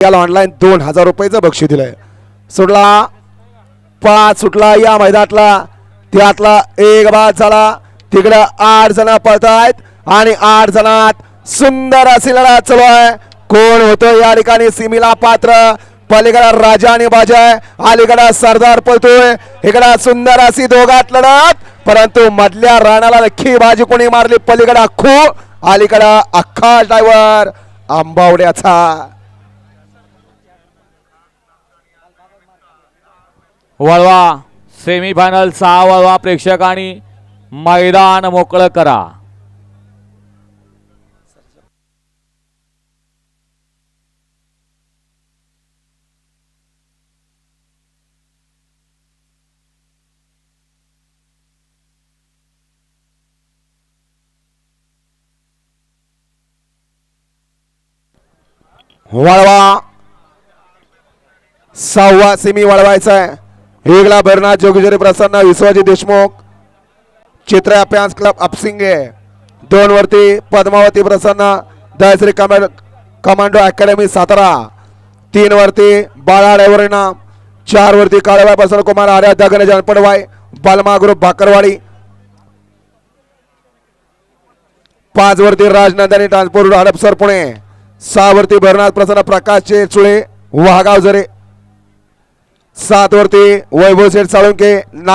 याला ऑनलाईन 2000 रुपयाचं बक्षीस दिलंय. सुटला 5 सुटला या मैदानातला, त्यातला एक बाद झाला. तिकडं 8 जण पळतायत आणि 8 जणात सुंदर अशी लढत चालू आहे. कोण होतं या ठिकाणी सीमेला पात्र? पलीकडे राजा आणि बाजा, अलीकडे सरदार पळतोय. इकडे सुंदर अशी दोघात लढत, परंतु मधल्या राणाला नक्की बाजी कोणी मारली? पलीकडे अख्खू, अलीकडे अख्खा ड्रायव्हर आंबावड्याचा. वळवा सेमीफायनल 6 वळवा प्रेक्षकांनी मैदान मोकळं करा. वळवा 6वा सेमी वळवायचा आहे. एकला भरनाथ जोगेश्वरी प्रसन्न, विश्वजित देशमुख, चित्रा फॅन्स क्लब अपसिंगे. 2 वरती पद्मावती प्रसन्न, दयाश्री कमांडो अकॅडमी सातारा. 3 वरती बाळा ड्रायव्हर, 4 वरती काळेबाई प्रसन्न कुमार आर्या दगन जनपडवाई बालमा ग्रुप भाकरवाडी. 5 वरती राजनंदनी ट्रान्सपोर्ट हडपसर पुणे. 6 वरती भरनाथ प्रसन्न प्रकाशचे चुळे वाघाव जरे. 7 वरती वैभव शेठ साळुंके.